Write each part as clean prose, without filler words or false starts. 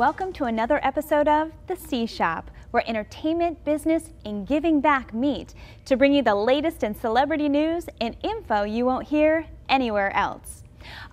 welcome to another episode of The C Shop, where entertainment, business, and giving back meet to bring you the latest in celebrity news and info you won't hear anywhere else.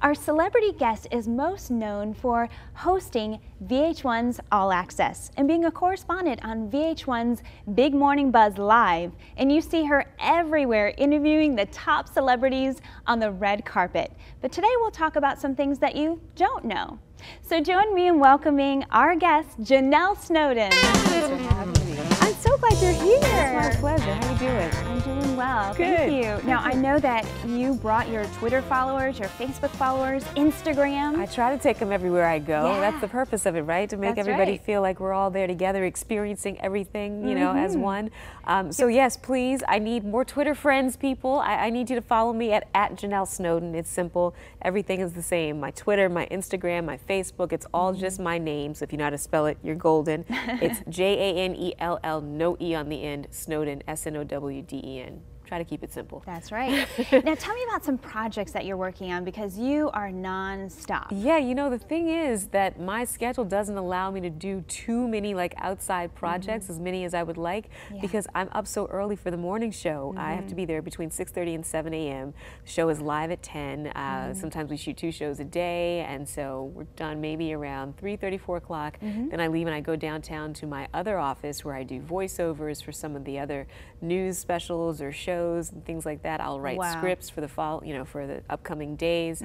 Our celebrity guest is most known for hosting VH1's All Access and being a correspondent on VH1's Big Morning Buzz Live, and you see her everywhere interviewing the top celebrities on the red carpet. But today we'll talk about some things that you don't know. So join me in welcoming our guest, Janell Snowden. Thanks for having me. I'm so glad you're here. It's my pleasure. How you doing? I'm doing well. Good. Thank you. Now, I know that you brought your Twitter followers, your Facebook followers, Instagram. I try to take them everywhere I go. Yeah. That's the purpose of it, right? To make That's everybody right. feel like we're all there together, experiencing everything, you know, as one. So yes, please, I need more Twitter friends, people. I need you to follow me at Janell Snowden. It's simple. Everything is the same. My Twitter, my Instagram, my Facebook, it's all just my name. So if you know how to spell it, you're golden. It's Janell, no E on the end, Snowden, Snowden. Try to keep it simple. That's right. Now tell me about some projects that you're working on, because you are non-stop. Yeah, you know, the thing is that my schedule doesn't allow me to do too many like outside projects, as many as I would like, because I'm up so early for the morning show. I have to be there between 6:30 and 7 a.m. The show is live at 10. Sometimes we shoot 2 shows a day, and so we're done maybe around 3:30, 4 o'clock. Then I leave and I go downtown to my other office where I do voiceovers for some of the other news specials or shows and things like that. I'll write scripts for the fall, you know, for the upcoming days.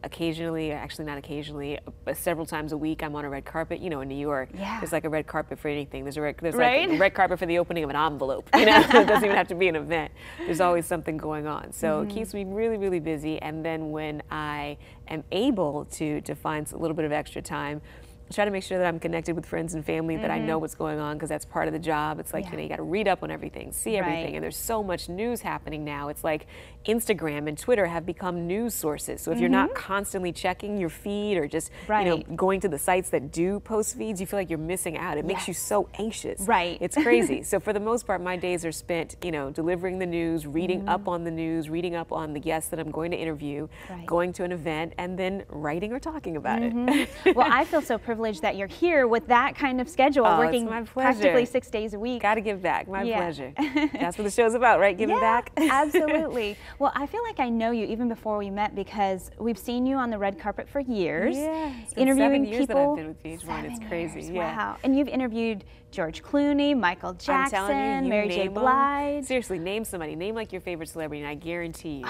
Occasionally, actually not occasionally, several times a week, I'm on a red carpet. You know, in New York, there's like a red carpet for anything. There's like a red carpet for the opening of an envelope. You know, it doesn't even have to be an event. There's always something going on. So it keeps me really, really busy. And then when I am able to find a little bit of extra time, I try to make sure that I'm connected with friends and family, that I know what's going on, because that's part of the job. It's like, you know, you got to read up on everything, see everything, and there's so much news happening now. It's like Instagram and Twitter have become news sources. So if you're not constantly checking your feed or just, you know, going to the sites that do post feeds, you feel like you're missing out. It makes you so anxious. It's crazy. So for the most part, my days are spent, you know, delivering the news, reading up on the news, reading up on the guests that I'm going to interview, going to an event, and then writing or talking about it. Well, I feel so privileged that you're here with that kind of schedule, working practically 6 days a week. Got to give back. My pleasure. That's what the show's about, right? Giving back. Absolutely. Well, I feel like I know you even before we met, because we've seen you on the red carpet for years. It's been interviewing 7 years people. that I've been with VH1. It's crazy. Wow. And you've interviewed George Clooney, Michael Jackson, I'm telling you, Mary J. Blige. Seriously, name somebody. Name like your favorite celebrity, and I guarantee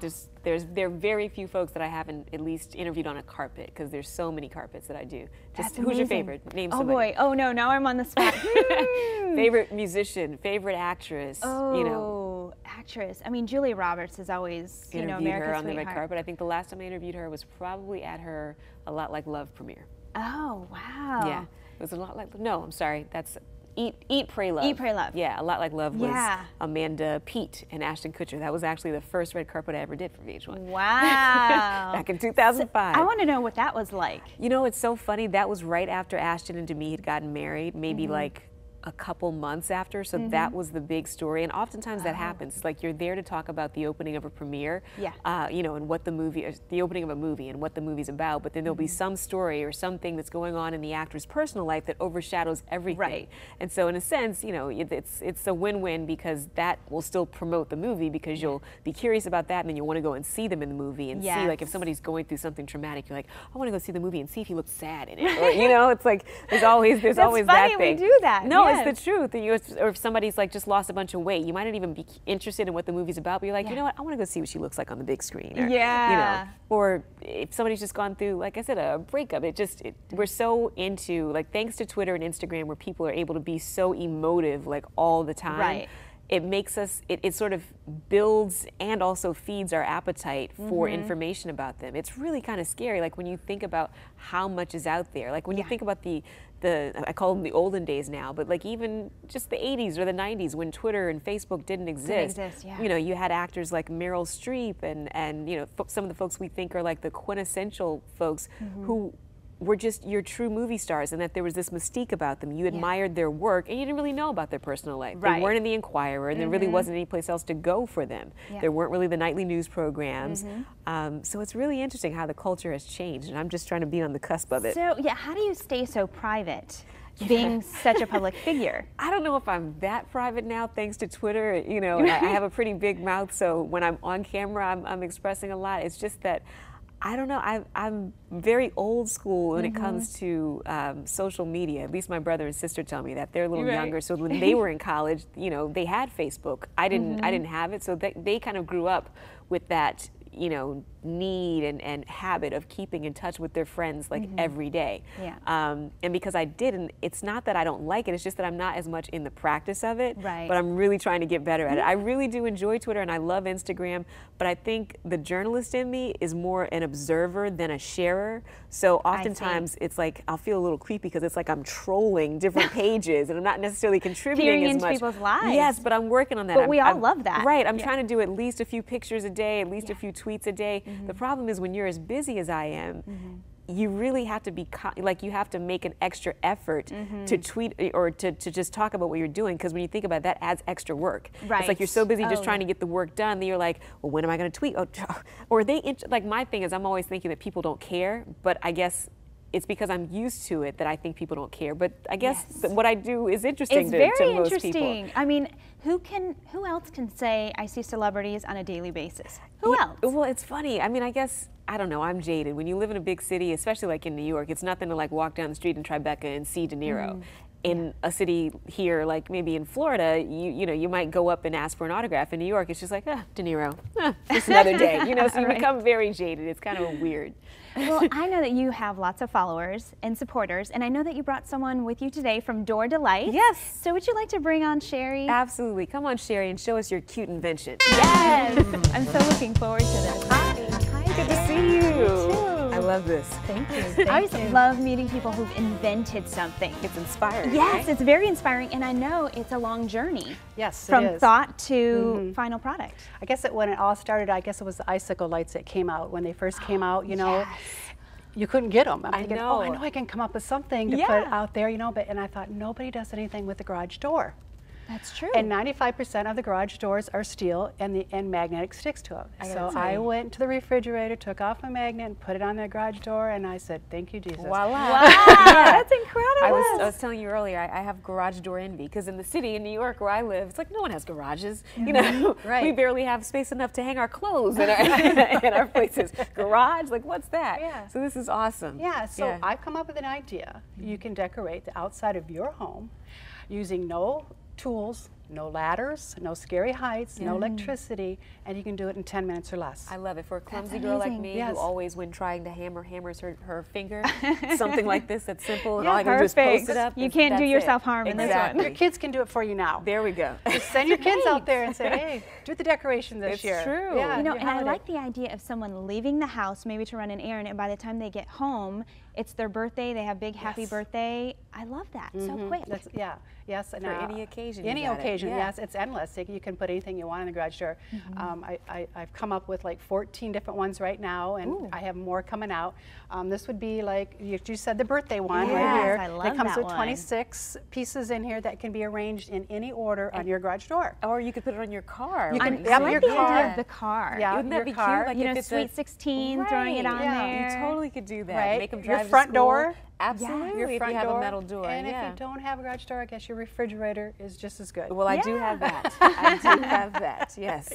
you, there are very few folks that I haven't at least interviewed on a carpet, because there's so many carpets that I do. Just who's your favorite? Name somebody. Oh boy. Oh no, now I'm on the spot. Favorite musician, favorite actress. Oh, you know, actress. I mean, Julia Roberts is always, you know, interviewed America's her on the red sweetheart. carpet. I think the last time I interviewed her was probably at her A Lot Like Love premiere. Oh wow. Yeah, it was A Lot Like. No, I'm sorry. That's Eat, Pray, Love. Eat, Pray, Love. Yeah, A Lot Like Love was Amanda Peet and Ashton Kutcher. That was actually the first red carpet I ever did for VH1. Wow. Back in 2005. So, I want to know what that was like. You know, it's so funny. That was right after Ashton and Demi had gotten married, maybe like a couple months after, so that was the big story. And oftentimes that happens. It's like you're there to talk about the opening of a premiere, you know, and what the movie, the opening of a movie and what the movie's about, but then there'll be some story or something that's going on in the actor's personal life that overshadows everything. And so in a sense, you know, it's a win-win, because that will still promote the movie, because you'll be curious about that, and then you'll want to go and see them in the movie and see, like, if somebody's going through something traumatic, you're like, I want to go see the movie and see if he looks sad in it. Or, you know, it's like there's always That's always funny that thing. We do that. No, it's the truth. Or if somebody's like just lost a bunch of weight, you might not even be interested in what the movie's about, but you're like, you know what, I want to go see what she looks like on the big screen. Or, you know, or if somebody's just gone through, like I said, a breakup, we're so into, like, thanks to Twitter and Instagram, where people are able to be so emotive, like, all the time. It makes us, it sort of builds and also feeds our appetite for information about them. It's really kind of scary, like when you think about how much is out there. Like when you think about the I call them the olden days now, but like even just the 80s or the 90s, when Twitter and Facebook didn't exist. You know, you had actors like Meryl Streep and you know, some of the folks we think are like the quintessential folks who were just your true movie stars, and that there was this mystique about them. You admired their work, and you didn't really know about their personal life. They weren't in the Inquirer, and there really wasn't any place else to go for them. There weren't really the nightly news programs. So it's really interesting how the culture has changed, and I'm just trying to be on the cusp of it. So yeah, how do you stay so private, being such a public figure? I don't know if I'm that private now, thanks to Twitter. You know, and I have a pretty big mouth, so when I'm on camera, I'm expressing a lot. It's just that I don't know. I'm very old school when it comes to social media. At least my brother and sister tell me that. They're a little younger, so when they were in college, you know, they had Facebook. I didn't have it, so they kind of grew up with that, you know, need and habit of keeping in touch with their friends like every day. And because I didn't, it's not that I don't like it, it's just that I'm not as much in the practice of it, but I'm really trying to get better at it. I really do enjoy Twitter and I love Instagram, but I think the journalist in me is more an observer than a sharer. So oftentimes it's like, I'll feel a little creepy because it's like I'm trolling different pages and I'm not necessarily contributing as much. Into people's lives. Yes, but I'm working on that. But we all love that. Right, I'm trying to do at least a few pictures a day, at least a few tweets a day. The problem is when you're as busy as I am, you really have to be, like you have to make an extra effort to tweet or to just talk about what you're doing, because when you think about it, that adds extra work. It's like you're so busy just trying to get the work done that you're like, well, when am I going to tweet? Or like my thing is I'm always thinking that people don't care, but I guess it's because I'm used to it that I think people don't care. But I guess what I do is interesting to most people. It's very interesting. I mean, who else can say I see celebrities on a daily basis? Who else? Well, it's funny. I mean, I guess, I don't know, I'm jaded. When you live in a big city, especially like in New York, it's nothing to like walk down the street in Tribeca and see De Niro. In a city here, like maybe in Florida, you know, you might go up and ask for an autograph. In New York, it's just like, De Niro, just another day. You know, so you become very jaded. It's kind of weird. Well, I know that you have lots of followers and supporters, and I know that you brought someone with you today from Door Delight. Yes. So would you like to bring on Sherry? Absolutely. Come on, Sherry, and show us your cute invention. Yes. I'm so looking forward to this. Hi, good to see you. I love this. Thank you. I always love meeting people who've invented something. It's inspiring. Yes, right? It's very inspiring, and I know it's a long journey. Yes, from it is. Thought to final product. I guess when it all started, I guess it was the icicle lights that came out. When they first came out, you know, you couldn't get them. I'm thinking, oh, I know I can come up with something to put out there, you know, and I thought nobody does anything with the garage door. That's true. And 95% of the garage doors are steel and magnetic sticks to them. So I went to the refrigerator, took off my magnet, and put it on the garage door, and I said, thank you, Jesus. Voila. Wow, that's incredible. I was telling you earlier, I have garage door envy, because in the city, in New York where I live, it's like no one has garages. You know, we barely have space enough to hang our clothes in our places. Garage, like what's that? So this is awesome. So I've come up with an idea. You can decorate the outside of your home using no tools, no ladders, no scary heights, no electricity, and you can do it in 10 minutes or less. I love it. For a clumsy girl like me who always, when trying to hammers her finger, something like this that's simple and all I can do is post it up. You can't do yourself harm in this one. Your kids can do it for you now. There we go. Just send your kids out there and say, hey, do the decoration this year. It's true. Yeah, you know, and I like the idea of someone leaving the house maybe to run an errand, and by the time they get home, it's their birthday, they have big happy birthday. I love that, so quick. Yes. And for any occasion. Any occasion, yes, it's endless. You can put anything you want in the garage door. I've come up with like 14 different ones right now, and I have more coming out. This would be like, you said the birthday one right here. I love it comes that with 26 pieces in here that can be arranged in any order on your garage door. Or you could put it on your car. I like the idea of the car. Yeah, wouldn't that be cute? Like you know, Sweet 16, throwing it on there. You totally could do that. Right. Make them drive your front to school. Door. Absolutely, your front if you have door, a metal door. And if you don't have a garage door, I guess your refrigerator is just as good. Well, I do have that. I do have that, yes.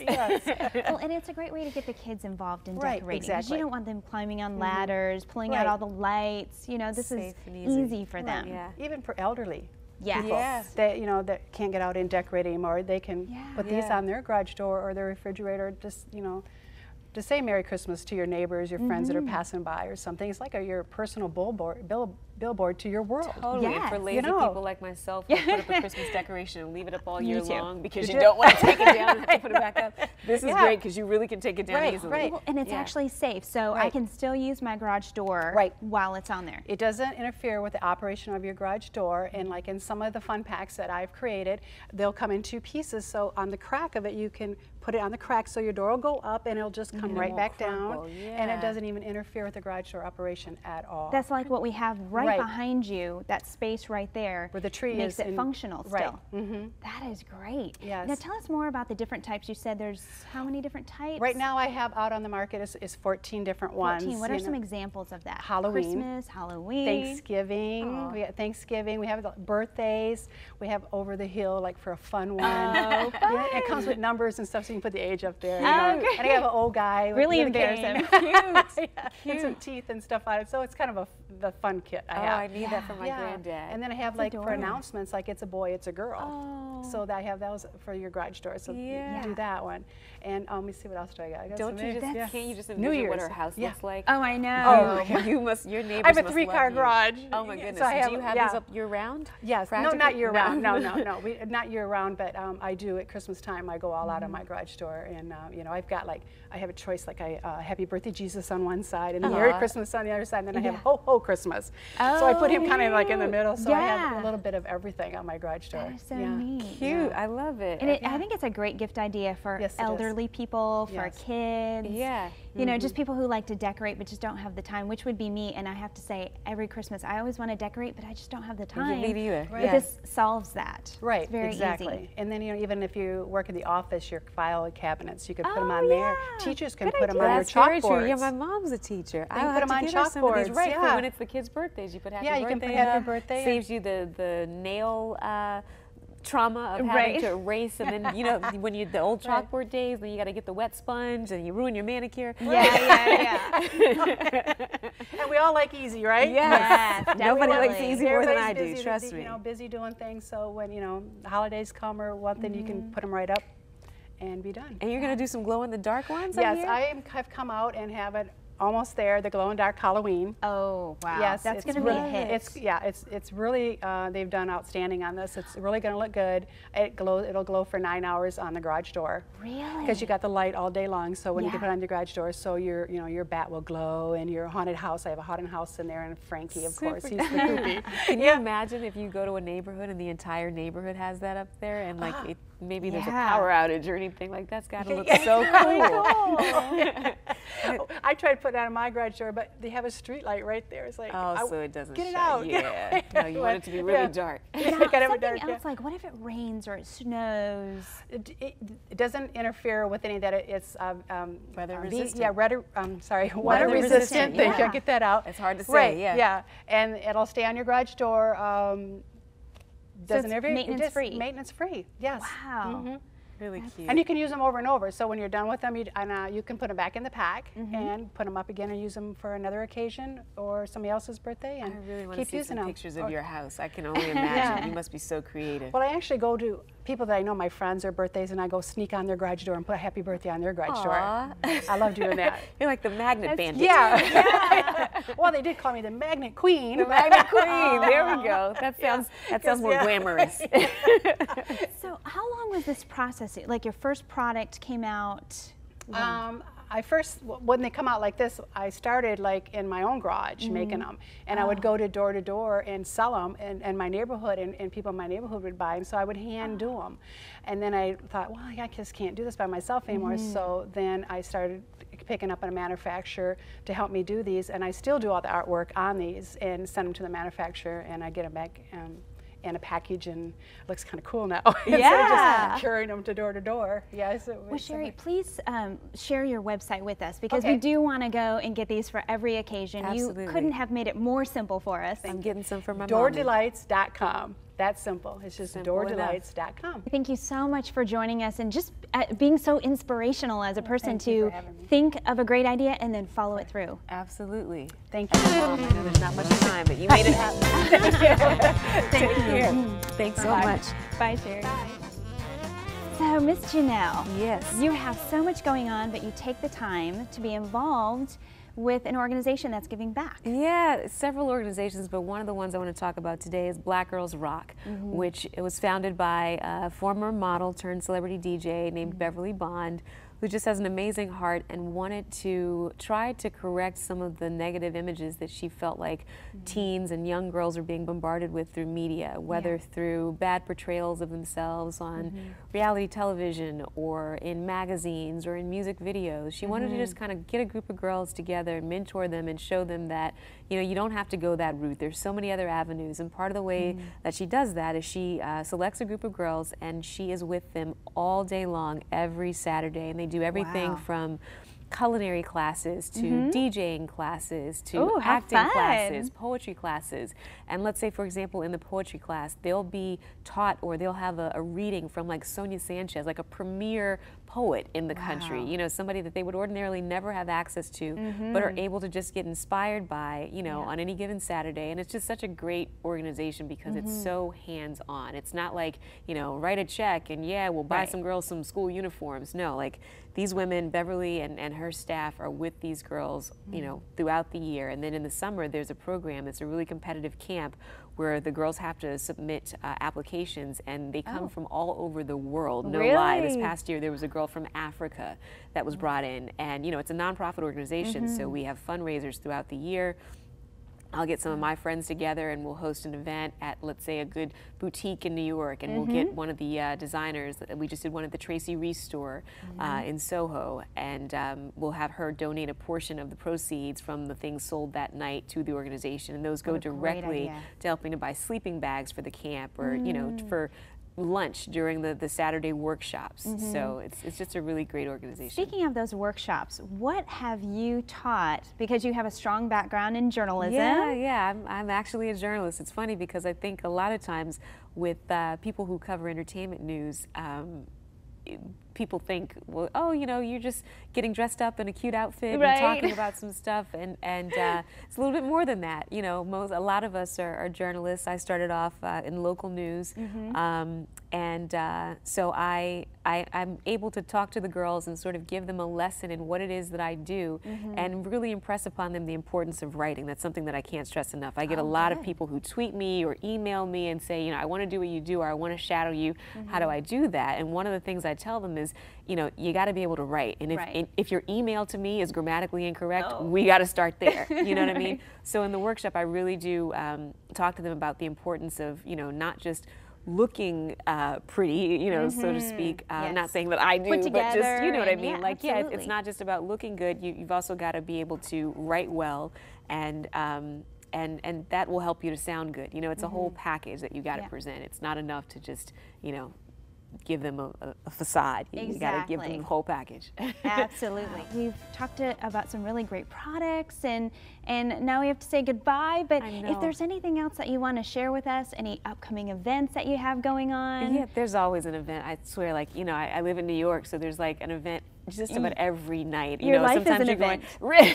Well, and it's a great way to get the kids involved in decorating. Because you don't want them climbing on ladders, pulling out all the lights. You know, this is easy for them. Even for elderly. Yes. That, you know, that can't get out and decorate anymore. They can put these on their garage door or their refrigerator, just, you know, to say Merry Christmas to your neighbors, your friends that are passing by or something. It's like your personal billboard to your world. Totally. Yes. And for lazy people like myself, who put up a Christmas decoration and leave it up all year long because you do. don't want to take it down and have to put it back up. This is great because you really can take it down easily. Right. Well, and it's actually safe, so I can still use my garage door while it's on there. It doesn't interfere with the operation of your garage door, and like in some of the fun packs that I've created, they'll come in 2 pieces, so on the crack of it you can put it on the crack so your door will go up and it'll just come right back down, and it doesn't even interfere with the garage door operation at all. That's like what we have right behind you, that space right there where the tree makes it functional still. That is great. Yes. Now tell us more about the different types. You said there's how many different types? Right now I have out on the market is 14 different ones. 14. What are some examples of that? Halloween. Christmas, Halloween. Thanksgiving. We got Thanksgiving. We have birthdays. We have over the hill, like for a fun one. Oh, fun. It comes with numbers and stuff, so you can put the age up there. You know? Okay. And I have an old guy. Really with a cane. embarrassing. And some teeth and stuff on it. So it's kind of the fun kit I have. I need that for my granddad. And then I have like for announcements, like it's a boy, it's a girl. So that I have those for your garage door. So you do that one. And let me see what else do I got. I got can't you just envision what our house looks like? Oh, I know. You must. Your neighbors. I have a 3-car garage. Oh my goodness. So do you have these up year round? Yes. No, not year round. No. Not year round, but I do at Christmas time. I go all out on my garage door, and you know, I've got like I have a choice, like Happy Birthday Jesus on one side and Merry Christmas on the other side, and then I have Ho Ho Christmas. So I put him kind of like in the middle, so I have a little bit of everything on my garage door. That is so neat. Cute. I love it. And I think it's a great gift idea for elderly people, for kids. Yeah. You know, just people who like to decorate but just don't have the time, which would be me. And I have to say, every Christmas, I always want to decorate, but I just don't have the time. Me either. But this solves that. Right. It's very easy. And then, you know, even if you work in the office, your file cabinets, you could put them on there. Teachers can put them on their chalkboards. Yeah, my mom's a teacher. I put them on chalkboards. Right. For when it's the kids' birthdays, you put happy birthday. Yeah, you can put happy birthday. Saves you the nail trauma of having to erase, and then you know when you the old chalkboard days, then you got to get the wet sponge and you ruin your manicure. Yeah. And we all like easy, right? Yes, nobody likes easy more than I do. Busy, trust me. You know, busy doing things. So when you know the holidays come or one thing, you can put them right up and be done. And you're gonna do some glow in the dark ones? Yes, have come out and have it almost there. The glow in dark Halloween. Oh wow! Yes, that's going to be a hit. It's really they've done outstanding on this. It's really going to look good. It'll glow for 9 hours on the garage door. Really? Because you got the light all day long. So when you can put it on your garage door, so your bat will glow, and your haunted house. I have a haunted house in there, and Frankie, of course, he's the poopy. Can you imagine if you go to a neighborhood and the entire neighborhood has that up there, and like maybe there's a power outage or anything like that's got to look so cool. I tried to put that on my garage door, but they have a street light right there. It's like, so it doesn't get it shine. out. Yeah, no, you want it to be really dark. Something else, like what if it rains or it snows? It doesn't interfere with any that it's weather resistant. Water resistant. Thank you. Get that out. It's hard to say. Right. Yeah, and it'll stay on your garage door. Doesn't interfere. Maintenance free. Maintenance free. Yes. Wow. Really cute. And you can use them over and over. So when you're done with them, you can put them back in the pack and put them up again and use them for another occasion or somebody else's birthday. And I really want keep to see using some them. pictures of your house. I can only imagine. You must be so creative. Well, I actually go to people that I know, my friends, their birthdays, and I go sneak on their garage door and put a happy birthday on their garage door. I love doing that. You're like the magnet bandit. Yeah. Well, they did call me the magnet queen. The magnet queen. There we go. That sounds more glamorous. So how long was this process? Like your first product came out? When they come out like this, I started like in my own garage making them, and I would go to door and sell them in my neighborhood, and people in my neighborhood would buy them, so I would hand do them. And then I thought, well, I just can't do this by myself anymore, so then I started picking up a manufacturer to help me do these, and I still do all the artwork on these and send them to the manufacturer, and I get them back in a package, and it looks kind of cool now. Instead of just carrying them to door. Yes. Well, Sherry, please share your website with us, because we do want to go and get these for every occasion. Absolutely. You couldn't have made it more simple for us. I'm getting some for my DoorDelights.com. That's simple. It's just DoorDelights.com. Thank you so much for joining us and just being so inspirational as a person to think of a great idea and then follow it through. Absolutely. Thank you. I know there's not much time, but you made it happen. Thank you. Thanks so much. Bye, Sherry. Bye. So, Miss Janell, yes, you have so much going on, but you take the time to be involved with an organization that's giving back. Yeah, several organizations, but one of the ones I want to talk about today is Black Girls Rock, which it was founded by a former model turned celebrity DJ named Beverly Bond, who just has an amazing heart and wanted to try to correct some of the negative images that she felt like teens and young girls are being bombarded with through media, whether through bad portrayals of themselves on reality television or in magazines or in music videos. She wanted to just kind of get a group of girls together, mentor them, and show them that, you know, you don't have to go that route. There's so many other avenues, and part of the way that she does that is she selects a group of girls and she is with them all day long, every Saturday, and they do everything from culinary classes to DJing classes to acting classes, poetry classes. And let's say, for example, in the poetry class, they'll be taught or they'll have a reading from like Sonia Sanchez, like a premier poet in the country, you know, somebody that they would ordinarily never have access to, but are able to just get inspired by, you know, on any given Saturday. And it's just such a great organization because it's so hands-on. It's not like, you know, write a check and we'll buy some girls some school uniforms. No, like these women, Beverly and her staff are with these girls, you know, throughout the year. And then in the summer, there's a program. It's a really competitive camp where the girls have to submit applications, and they come from all over the world. No lie, this past year there was a girl from Africa that was brought in, and you know, it's a nonprofit organization, so we have fundraisers throughout the year. I'll get some of my friends together and we'll host an event at, let's say, a good boutique in New York, and we'll get one of the designers. We just did one at the Tracy Reese store in Soho, and we'll have her donate a portion of the proceeds from the things sold that night to the organization, and those go directly to helping to buy sleeping bags for the camp, or you know, for lunch during the Saturday workshops. So it's just a really great organization. Speaking of those workshops, what have you taught? Because you have a strong background in journalism. Yeah, I'm actually a journalist. It's funny because I think a lot of times with people who cover entertainment news, people think, well, oh, you know, you're just getting dressed up in a cute outfit and talking about some stuff, and it's a little bit more than that. You know, a lot of us are journalists. I started off in local news, so I'm able to talk to the girls and sort of give them a lesson in what it is that I do, and really impress upon them the importance of writing. That's something that I can't stress enough. I get a lot of people who tweet me or email me and say, you know, I want to do what you do, or I want to shadow you. How do I do that? And one of the things I tell them is, you know, you got to be able to write. And if your email to me is grammatically incorrect, we got to start there. You know what I mean? So in the workshop, I really do talk to them about the importance of, you know, not just looking pretty, you know, so to speak. Not saying that I do, but just, you know what I mean? Like, it's not just about looking good. You've also got to be able to write well, and that will help you to sound good. You know, it's a whole package that you got to present. It's not enough to just, you know, give them a facade. You got to give them the whole package. Absolutely. We've talked about some really great products, and now we have to say goodbye, but if there's anything else that you want to share with us, any upcoming events that you have going on? Yeah, there's always an event. I swear, like, you know, I live in New York, so there's like an event just about every night. You Your know, life sometimes is an you're event.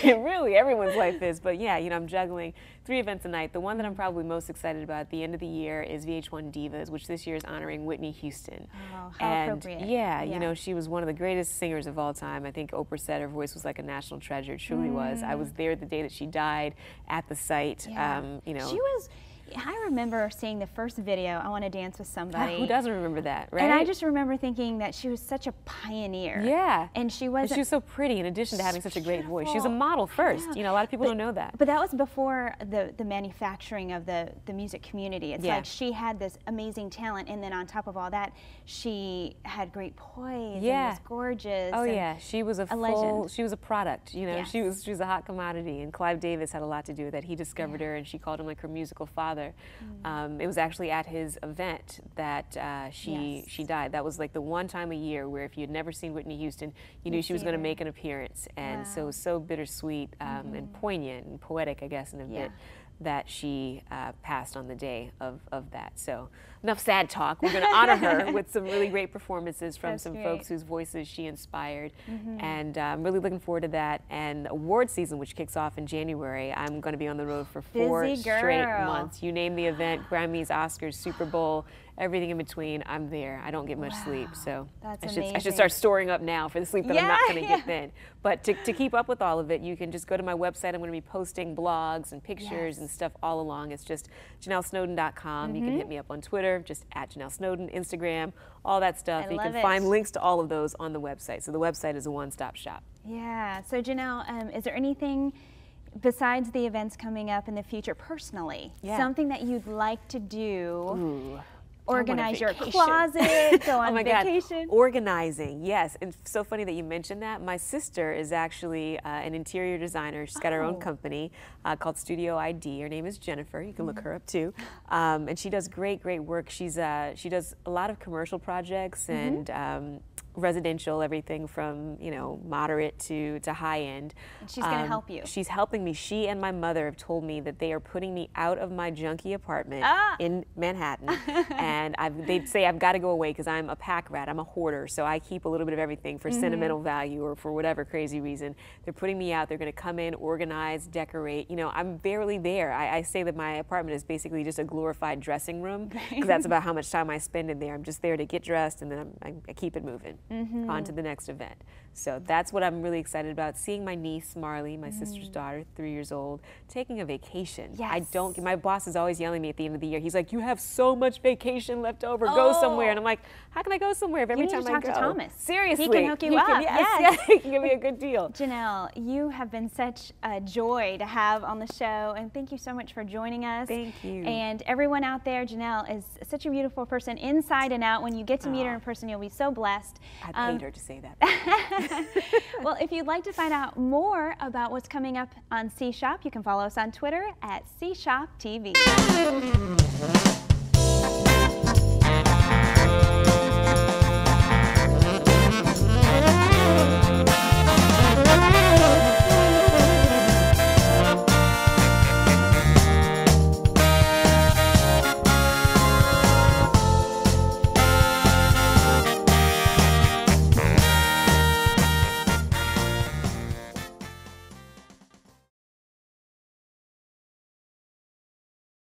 going, really, everyone's life is. But yeah, you know, I'm juggling 3 events a night. The one that I'm probably most excited about at the end of the year is VH1 Divas, which this year is honoring Whitney Houston. Oh, how appropriate. Yeah, you know, she was one of the greatest singers of all time. I think Oprah said her voice was like a national treasure. It truly was. I was there the day that she died at the site. You know, she was. I remember seeing the first video, I Want to Dance with Somebody. Who doesn't remember that, right? And I just remember thinking that she was such a pioneer. Yeah. And she was so pretty, in addition to having such a great voice. She was a model first. You know, a lot of people don't know that. But that was before the manufacturing of the music community. It's like she had this amazing talent, and then on top of all that, she had great poise and was gorgeous. Oh yeah, she was a legend. She was a product, you know. She was a hot commodity, and Clive Davis had a lot to do with that. He discovered her, and she called him like her musical father. It was actually at his event that she died. That was like the one time a year where if you had never seen Whitney Houston, you knew she was going to make an appearance. And so it was so bittersweet and poignant and poetic, I guess, in a bit, that she passed on the day of that. So enough sad talk. We're going to honor her with some really great performances from some folks whose voices she inspired. And I'm really looking forward to that. And award season, which kicks off in January, I'm going to be on the road for 4 straight months. You name the event, Grammys, Oscars, Super Bowl, everything in between, I'm there. I don't get much sleep, so That's I should start storing up now for the sleep that I'm not going to get then. But to keep up with all of it, you can just go to my website. I'm going to be posting blogs and pictures and stuff all along. It's just JanellSnowden.com. You can hit me up on Twitter, just at Janell Snowden, Instagram, all that stuff. You can find links to all of those on the website. So the website is a one-stop shop. Yeah. So Janell, is there anything besides the events coming up in the future personally, something that you'd like to do? Organize your closet, go on vacation. God. Organizing, yes. And it's so funny that you mentioned that. My sister is actually an interior designer. She's got her own company called Studio ID. Her name is Jennifer. You can look her up too. And she does great work. She does a lot of commercial projects and residential, everything from, you know, moderate to high end. And she's going to help you. She's helping me. She and my mother have told me that they are putting me out of my junky apartment in Manhattan. And they'd say I've got to go away because I'm a pack rat. I'm a hoarder, so I keep a little bit of everything for sentimental value or for whatever crazy reason. They're putting me out. They're going to come in, organize, decorate. You know, I'm barely there. I say that my apartment is basically just a glorified dressing room because that's about how much time I spend in there. I'm just there to get dressed, and then I keep it moving. On to the next event. So that's what I'm really excited about. Seeing my niece, Marley, my sister's daughter, 3 years old, taking a vacation. My boss is always yelling at me at the end of the year. He's like, you have so much vacation left over. Go somewhere. And I'm like, how can I go somewhere if every time I go? You need to talk to Thomas. Seriously. He can hook you up. Yes, he can give me a good deal. Janell, you have been such a joy to have on the show, and thank you so much for joining us. Thank you. And everyone out there, Janell is such a beautiful person inside and out. When you get to meet her in person, you'll be so blessed. I paid her to say that. Well, if you'd like to find out more about what's coming up on C Shop, you can follow us on Twitter at C Shop TV.